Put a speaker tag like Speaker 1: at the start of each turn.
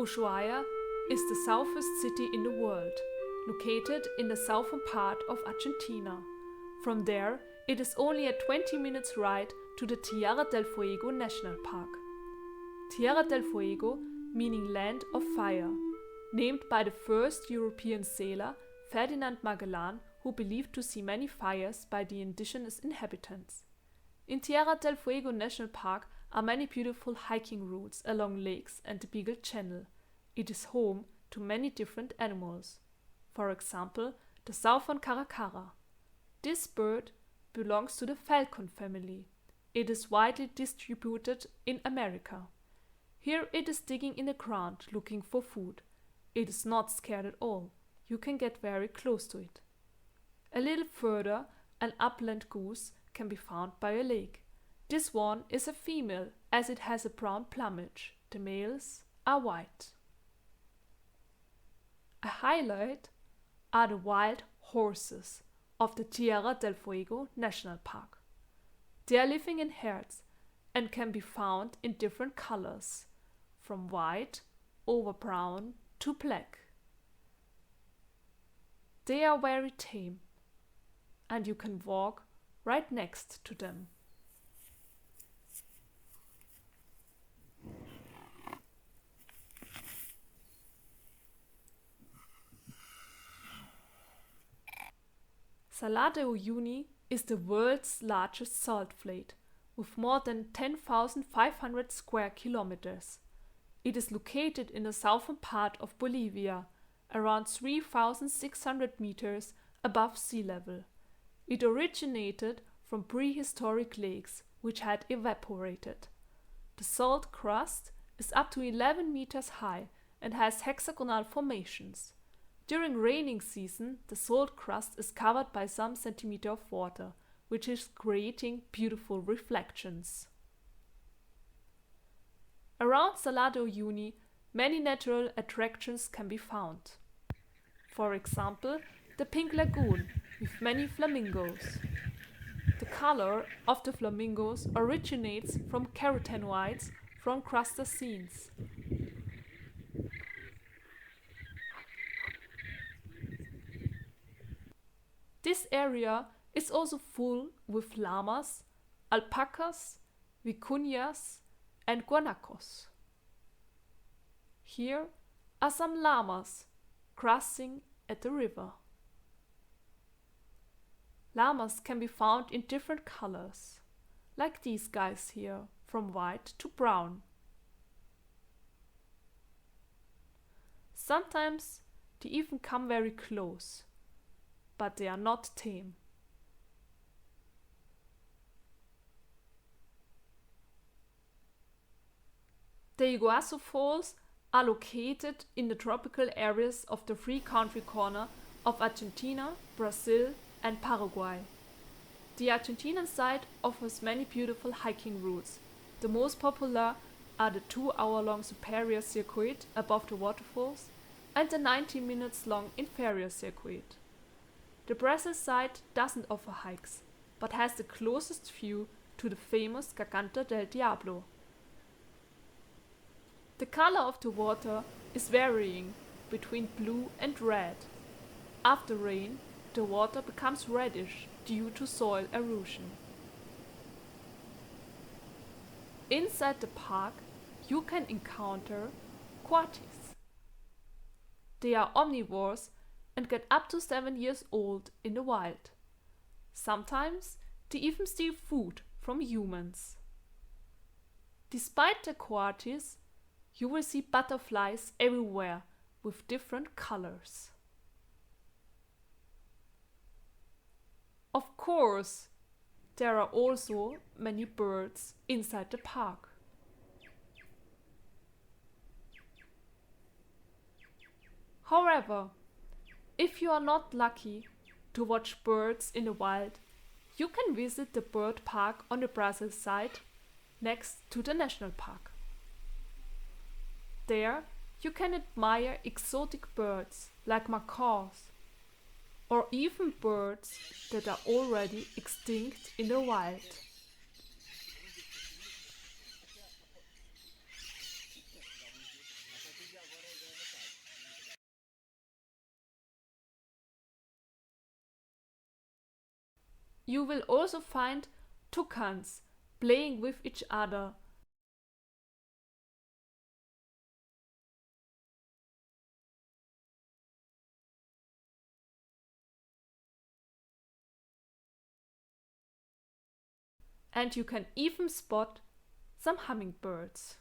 Speaker 1: Ushuaia is the southest city in the world, located in the southern part of Argentina. From there, it is only a 20 minutes ride to the Tierra del Fuego National Park. Tierra del Fuego meaning land of fire, named by the first European sailor Ferdinand Magellan, who believed to see many fires by the indigenous inhabitants. In Tierra del Fuego National Park are many beautiful hiking routes along lakes and the Beagle Channel. It is home to many different animals. For example, the southern caracara. This bird belongs to the falcon family. It is widely distributed in America. Here it is digging in the ground looking for food. It is not scared at all. You can get very close to it. A little further, an upland goose can be found by a lake. This one is a female as it has a brown plumage. The males are white. A highlight are the wild horses of the Tierra del Fuego National Park. They are living in herds and can be found in different colors, from white over brown to black. They are very tame, and you can walk right next to them. Salar de Uyuni is the world's largest salt flat, with more than 10,500 square kilometers. It is located in the southern part of Bolivia, around 3,600 meters above sea level. It originated from prehistoric lakes which had evaporated. The salt crust is up to 11 meters high and has hexagonal formations. During raining season, the salt crust is covered by some centimeter of water, which is creating beautiful reflections. Around Salar de Uyuni, many natural attractions can be found. For example, the Pink Lagoon with many flamingos. The color of the flamingos originates from carotenoids from crustaceans. This area is also full with llamas, alpacas, vicuñas, and guanacos. Here are some llamas crossing at the river. Llamas can be found in different colors, like these guys here, from white to brown. Sometimes they even come very close, but they are not tame. The Iguazu Falls are located in the tropical areas of the three-country corner of Argentina, Brazil, and Paraguay. The Argentinian side offers many beautiful hiking routes. The most popular are the 2-hour-long superior circuit above the waterfalls and the 90 minutes long inferior circuit. The Brazil side doesn't offer hikes, but has the closest view to the famous Garganta del Diablo. The color of the water is varying between blue and red. After rain, the water becomes reddish due to soil erosion. Inside the park, you can encounter coatis. They are omnivores and get up to 7 years old in the wild. Sometimes they even steal food from humans. Despite the coatis, you will see butterflies everywhere with different colors. Of course, there are also many birds inside the park. However, if you are not lucky to watch birds in the wild, you can visit the bird park on the Brazil side next to the national park. There you can admire exotic birds like macaws, or even birds that are already extinct in the wild. You will also find toucans playing with each other. And you can even spot some hummingbirds.